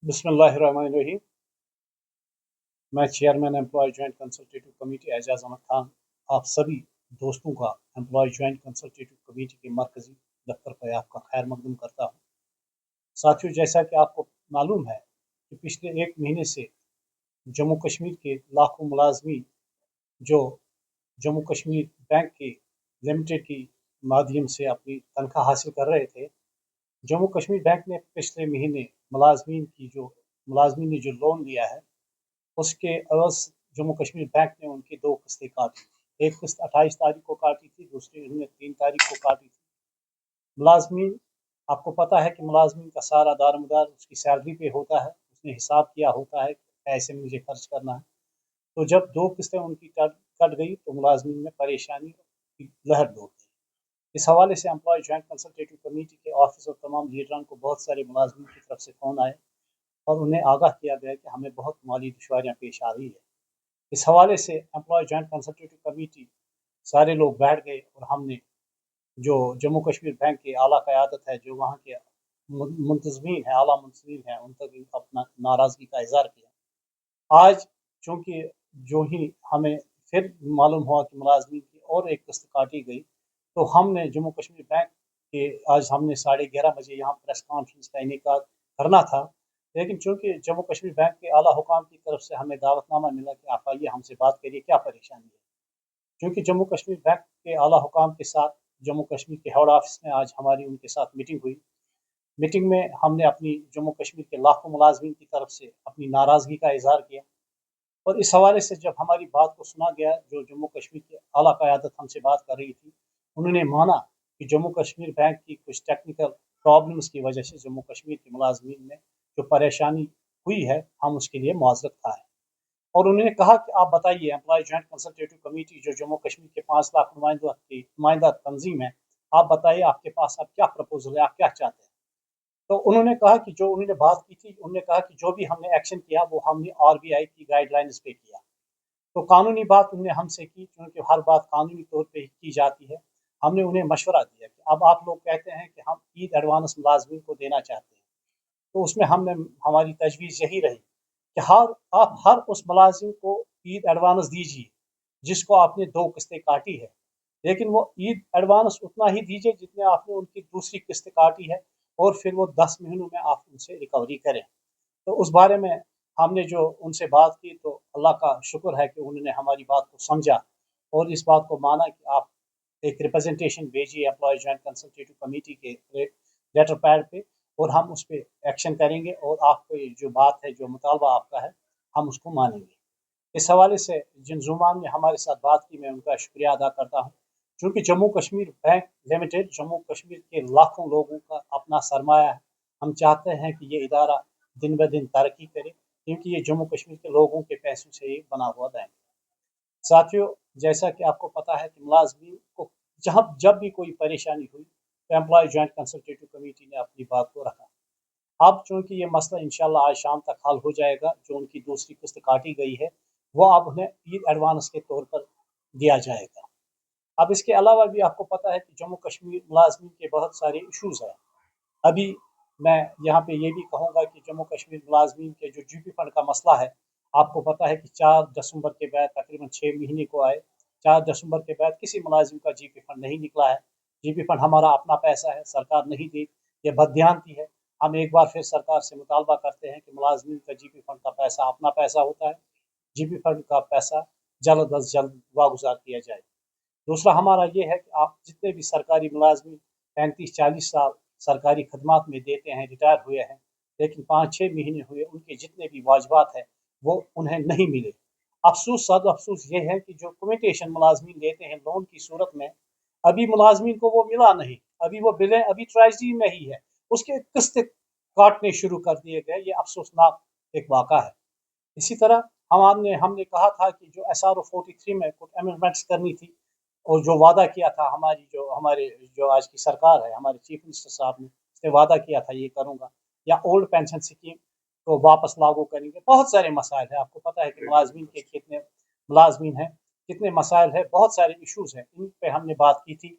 बिस्मिल्लाहिर्रहमानिर्रहीम। मैं chairman employ joint consultative committee Ejaz Ahmad Khan आप सभी दोस्तों का एम्प्लॉय जॉइंट कंसल्टेटिव कमेटी के मरकजी दफ्तर पर आपका खैर मकदम करता हूँ। साथियों, जैसा कि आपको मालूम है कि पिछले एक महीने से जम्मू कश्मीर के लाखों मुलाजमीन जो जम्मू कश्मीर बैंक के लिमिटेड की माध्यम से अपनी तनख्वाह हासिल कर रहे थे, जम्मू कश्मीर बैंक ने पिछले महीने मुलाजमीन ने जो लोन लिया है उसके एवज जम्मू कश्मीर बैंक ने उनकी 2 किस्तें काटी। एक किस्त 28 तारीख को काटी थी, दूसरी उन्होंने 3 तारीख को काटी थी। मुलाजमीन, आपको पता है कि मुलाजमीन का सारा दारमदार उसकी सैलरी पे होता है, उसने हिसाब किया होता है ऐसे मुझे खर्च करना है। तो जब 2 किस्तें उनकी कट गई तो मुलाजमीन में परेशानी की लहर दौड़ गई। इस हवाले से एम्प्लॉय जॉइंट कंसल्टेटिव कमेटी के ऑफिस और तमाम लीडरान को बहुत सारे मुलाजमीन की तरफ से फ़ोन आए और उन्हें आगाह किया गया कि हमें बहुत माली दुश्वारियाँ पेश आ रही है। इस हवाले से एम्प्लॉय जॉइंट कंसल्टेटिव कमेटी सारे लोग बैठ गए और हमने जो जम्मू कश्मीर बैंक की आला क़यादत है, जो वहाँ के मुंतज़मीन है, आला मुंतज़मीन है, उन तक अपना नाराज़गी का इज़हार किया। आज चूँकि जो ही हमें फिर मालूम हुआ कि मुलाजमीन की और एक किस्त काटी गई, तो हमने जम्मू कश्मीर बैंक के आज हमने 11:30 बजे यहाँ प्रेस कॉन्फ्रेंस का इनेकाद करना था, लेकिन चूँकि जम्मू कश्मीर बैंक के आला हुकाम की तरफ से हमें दावतनामा मिला कि आप आइए हमसे बात करिए, क्या परेशानी है। क्योंकि जम्मू कश्मीर बैंक के आला हुकाम के साथ जम्मू कश्मीर के हेड ऑफिस में आज हमारी उनके साथ मीटिंग हुई। मीटिंग में हमने अपनी जम्मू कश्मीर के लाखों मुलाजमीन की तरफ से अपनी नाराज़गी का इज़हार किया और इस हवाले से जब हमारी बात को सुना गया, जो जम्मू कश्मीर की आला क़यादत हमसे बात कर रही थी, उन्होंने माना कि जम्मू कश्मीर बैंक की कुछ टेक्निकल प्रॉब्लम्स की वजह से जम्मू कश्मीर के मुलाजमीन में जो परेशानी हुई है, हम उसके लिए मुआवज़त खाएँ। और उन्होंने कहा कि आप बताइए, एम्प्लॉय जॉइंट कंसल्टेटिव कमेटी जो जम्मू कश्मीर के 5 लाख नुमाइंदा तंजीम है, आप बताइए आपके पास अब क्या प्रपोजल है, आप क्या चाहते हैं। तो उन्होंने कहा कि जो उन्होंने बात की थी, उन्होंने कहा कि जो भी हमने एक्शन किया वो हमने आरबीआई की गाइडलाइंस पे किया। तो कानूनी बात उन्होंने हमसे की, क्योंकि हर बात कानूनी तौर पे की जाती है। हमने उन्हें मशवरा दिया कि अब आप लोग कहते हैं कि हम ईद एडवांस मुलाजमीन को देना चाहते हैं, तो उसमें हमारी तजवीज़ यही रही कि आप हर उस मुलाजिम को ईद एडवांस दीजिए जिसको आपने 2 किस्तें काटी है, लेकिन वो ईद एडवांस उतना ही दीजिए जितने आपने उनकी दूसरी किस्त काटी है, और फिर वो 10 महीनों में आप उनसे रिकवरी करें। तो उस बारे में हमने जो उनसे बात की, तो अल्लाह का शुक्र है कि उन्होंने हमारी बात को समझा और इस बात को माना कि आप एक रिप्रेजेंटेशन भेजिए एम्प्लॉय जॉइंट कंसल्टेटिव कमेटी के लेटर पैड पे, और हम उस पर एक्शन करेंगे और आपको जो बात है, जो मुतालबा आपका है, हम उसको मानेंगे। इस हवाले से जिन जुबान ने हमारे साथ बात की, मैं उनका शुक्रिया अदा करता हूँ। चूँकि जम्मू कश्मीर बैंक लिमिटेड जम्मू कश्मीर के लाखों लोगों का अपना सरमाया है, हम चाहते हैं कि ये इदारा दिन ब दिन तरक्की करे, क्योंकि ये जम्मू कश्मीर के लोगों के पैसों से ही बना हुआ बैंक है। साथियों, जैसा कि आपको पता है कि मुलाजमीन को जब भी कोई परेशानी हुई, तो एम्प्लॉय जॉइंट कंसल्टेटिव कमेटी ने अपनी बात को रखा। अब चूँकि ये मसला इंशाल्लाह आज शाम तक हल हो जाएगा, जो उनकी दूसरी किस्त काटी गई है, वो अब उन्हें ईद एडवांस के तौर पर दिया जाएगा। अब इसके अलावा भी आपको पता है कि जम्मू कश्मीर मुलाजमीन के बहुत सारे इशूज़ हैं। अभी मैं यहाँ पे ये भी कहूँगा कि जम्मू कश्मीर मुलाजमीन के जो जीपी फंड का मसला है, आपको पता है कि 4 दिसंबर के बाद तकरीबन 6 महीने को आए, 4 दिसंबर के बाद किसी मुलाजिम का जीपी फंड नहीं निकला है। जीपी फंड हमारा अपना पैसा है, सरकार नहीं दी, ये बददियानती है। हम एक बार फिर सरकार से मुतालबा करते हैं कि मुलाजमीन का जीपी फंड का पैसा अपना पैसा होता है, जीपी फंड का पैसा जल्द अज जल्द वागुजार किया जाए। दूसरा हमारा ये है कि आप जितने भी सरकारी मुलाजमीन 35-40 साल सरकारी खदमात में देते हैं, रिटायर हुए हैं, लेकिन 5-6 महीने हुए, उनके जितने भी वाजबात हैं वो उन्हें नहीं मिले। अफसोस ये है कि जो कम्यूटेशन मुलाजमीन लेते हैं लोन की सूरत में, अभी मुलाजमीन को वो मिला नहीं, अभी वो बिलें अभी ट्रेजरी में ही है, उसके किस्त काटने शुरू कर दिए गए। ये अफसोसनाक एक वाक़ा है। इसी तरह हमने कहा था कि जो SRO 43 में कुछ अमेंडमेंट्स करनी थी, और जो वादा किया था हमारे जो आज की सरकार है, हमारे चीफ मिनिस्टर साहब ने उसने वादा किया था ये करूँगा, या ओल्ड पेंशन स्कीम को वापस लागू करेंगे। बहुत सारे मसाइल हैं, आपको पता है कि मुलाजमीन के कितने मुलाजमीन हैं, कितने मसाइल हैं, बहुत सारे इशूज़ हैं, इन पे हमने बात की थी।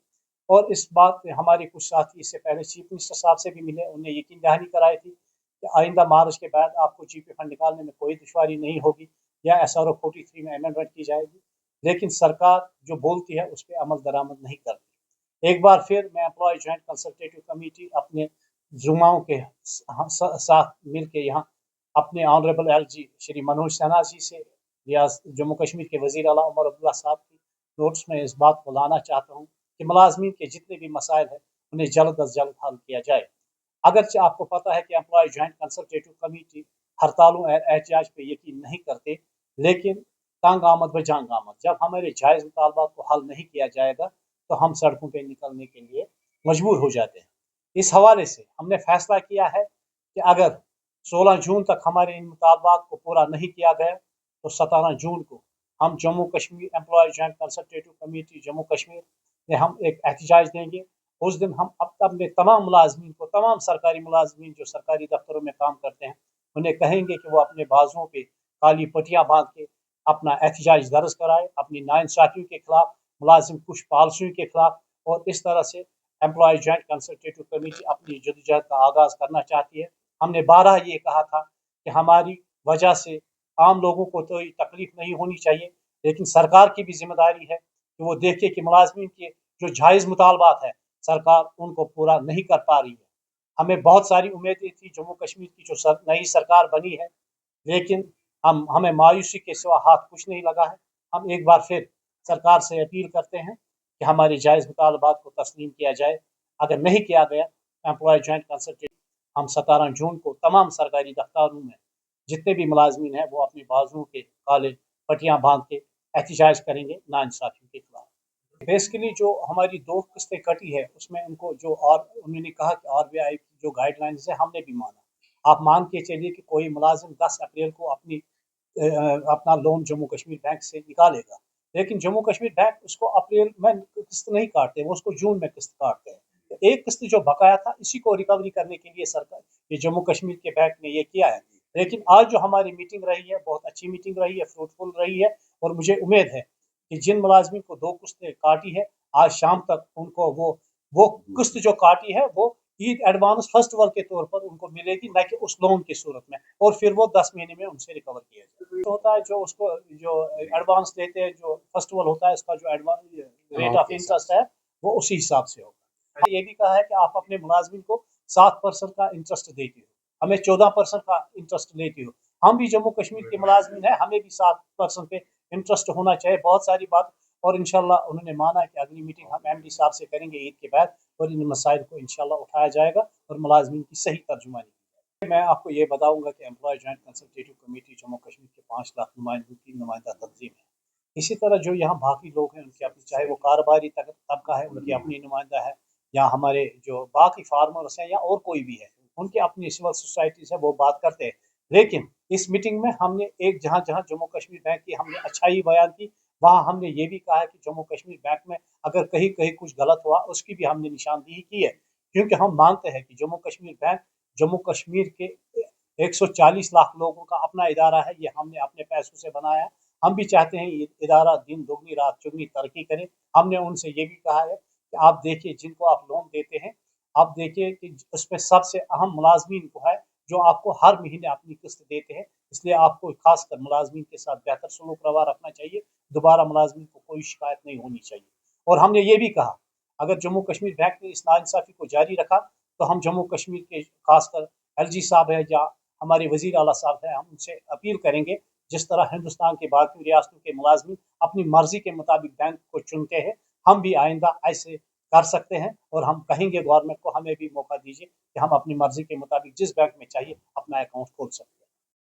और इस बात पे हमारे कुछ साथी इससे पहले चीफ मिनिस्टर साहब से भी मिले, उन्हें यकीन दहानी कराई थी कि आइंदा मार्च के बाद आपको जीपी फंड निकालने में कोई दुश्वारी नहीं होगी या SRO 43 में अमेंडमेंट की जाएगी, लेकिन सरकार जो बोलती है उस पर अमल दरामद नहीं करती। एक बार फिर मैं एम्प्लॉय जॉइंट कंसल्टेटिव कमेटी अपने जुमाओं के साथ मिल के यहाँ अपने ऑनरेबल LG श्री मनोज सिन्हा जी से या जम्मू कश्मीर के वज़ीर आला उमर अब्दुल्ला साहब की नोट्स में इस बात को लाना चाहता हूँ कि मुलाजमीन के जितने भी मसाइल हैं उन्हें जल्द अज जल्द हल किया जाए। अगरचे आपको पता है कि एम्प्लॉय जॉइंट कंसल्टेटिव कमेटी हड़तालों और एहतजाज पे यकीन नहीं करते, लेकिन तंग आमद व जंग आमद, जब हमारे जायज़ मुतालबात को हल नहीं किया जाएगा तो हम सड़कों पर निकलने के लिए मजबूर हो जाते हैं। इस हवाले से हमने फैसला किया है कि अगर 16 जून तक हमारे इन मुतालबात को पूरा नहीं किया गया तो 17 जून को हम Jammu Kashmir employ joint consultative committee Jammu Kashmir में हम एक एहतजाज देंगे। उस दिन हम अपने तमाम मुलाजमीन को, तमाम सरकारी मुलाजमीन जो सरकारी दफ्तरों में काम करते हैं, उन्हें कहेंगे कि वो अपने बाजुओं पे काली पट्टियाँ बांध के अपना एहतजाज दर्ज कराए अपनी नाइंसाफियों के खिलाफ, मुलाजिम कुछ पॉलिसियों के खिलाफ। और इस तरह से एम्प्लॉय जॉइंट कंसल्टेटिव कमेटी अपनी जदोजहद का आगाज़ करना चाहती है। हमने 12 ये कहा था कि हमारी वजह से आम लोगों को तो तकलीफ नहीं होनी चाहिए, लेकिन सरकार की भी जिम्मेदारी है कि वो देखे कि मुलाजमीन के जो जायज़ मुतालबात है सरकार उनको पूरा नहीं कर पा रही है। हमें बहुत सारी उम्मीदें थी जम्मू कश्मीर की जो नई सरकार बनी है, लेकिन हमें मायूसी के सिवा हाथ कुछ नहीं लगा है। हम एक बार फिर सरकार से अपील करते हैं कि हमारे जायज़ मुतालबात को तस्लीम किया जाए। अगर नहीं किया गया एम्प्लॉय जॉइंट कंसल्टेटिव हम 17 जून को तमाम सरकारी दफ्तारों में जितने भी मुलाजमीन हैं वो अपने बाजुओं के काले पट्टियाँ बांध के एहतजाज करेंगे नाइंसाफियों के खिलाफ। बेसिकली जो हमारी 2 किस्तें कटी है उसमें उनको जो और उन्होंने कहा कि RBI की जो गाइडलाइंस है हमने भी माना। आप मान के चलिए कि कोई मुलाजिम 10 अप्रैल को अपना लोन जम्मू कश्मीर बैंक से निकालेगा, लेकिन जम्मू कश्मीर बैंक उसको अप्रैल में किस्त नहीं काटते, वो उसको जून में किस्त काटते हैं। तो एक किस्त जो बकाया था इसी को रिकवरी करने के लिए सरकार ये जम्मू कश्मीर के बैंक ने ये किया है। लेकिन आज जो हमारी मीटिंग रही है बहुत अच्छी मीटिंग रही है, फ्रूटफुल रही है, और मुझे उम्मीद है कि जिन मुलाजमीन को 2 किस्तें काटी है आज शाम तक उनको वो किस्त जो काटी है वो ईद एडवांस फेस्टिवल के तौर पर उनको मिलेगी, न कि उस लोन की सूरत में, और फिर वो 10 महीने में उनसे रिकवर किया जाए। तो होता है जो उसको जो एडवांस देते हैं, जो फेस्टिवल होता है इसका जो एडवांस रेट ऑफ इंटरेस्ट है वो उसी हिसाब से होगा। ये भी कहा है कि आप अपने मुलाजमीन को 7% का इंटरेस्ट देते हो, हमें 14% का इंटरेस्ट लेते हो। हम भी जम्मू कश्मीर के मुलाजमीन है, हमें भी 7% पे इंटरेस्ट होना चाहिए। बहुत सारी बात, और इंशाल्लाह उन्होंने माना कि अगली मीटिंग हम MD साहब से करेंगे ईद के बाद, और इन मसाइल को इंशाल्लाह उठाया जाएगा और मुलाजमीन की सही तर्जुमानी की जाएगी। मैं आपको ये बताऊंगा कि employ joint consultative committee Jammu Kashmir के 5 लाख नुमाइंदों की नुमाइंदा तंजीम है। इसी तरह जो यहाँ बाकी लोग हैं उनकी अपनी, चाहे वो कारोबारी तबका है उनकी अपनी नुमाइंदा है, या हमारे जो बाकी फार्मर्स हैं या और कोई भी है उनकी अपनी सिविल सोसाइटी से वो बात करते हैं। लेकिन इस मीटिंग में हमने एक जहाँ जहाँ जम्मू कश्मीर बैंक की हमने अच्छाई बयान की, वहाँ हमने ये भी कहा है कि जम्मू कश्मीर बैंक में अगर कहीं कहीं कुछ गलत हुआ उसकी भी हमने निशानदेही की है, क्योंकि हम मानते हैं कि जम्मू कश्मीर बैंक जम्मू कश्मीर के 140 लाख लोगों का अपना इदारा है, ये हमने अपने पैसों से बनाया। हम भी चाहते हैं ये इदारा दिन दुगनी रात चौगनी तरक्की करे। हमने उनसे ये भी कहा है कि आप देखिए जिनको आप लोन देते हैं, आप देखिए कि उसमें सबसे अहम मुलाजमीन को है जो आपको हर महीने अपनी किस्त देते हैं, इसलिए आपको खासकर मुलाजमीन के साथ बेहतर सलूक रवा रखना चाहिए। दोबारा मुलाजमीन को कोई शिकायत नहीं होनी चाहिए। और हमने ये भी कहा अगर जम्मू कश्मीर बैंक ने इस नाइंसाफी को जारी रखा तो हम जम्मू कश्मीर के खासकर LG साहब है या हमारे वज़ीर आला साहब हैं, हम उनसे अपील करेंगे जिस तरह हिंदुस्तान के बाकी रियासतों के मुलाजमीन अपनी मर्जी के मुताबिक बैंक को चुनते हैं, हम भी आइंदा ऐसे कर सकते हैं। और हम कहेंगे गवर्नमेंट को हमें भी मौका दीजिए कि हम अपनी मर्जी के मुताबिक जिस बैंक में चाहिए अपना अकाउंट खोल सकते हैं।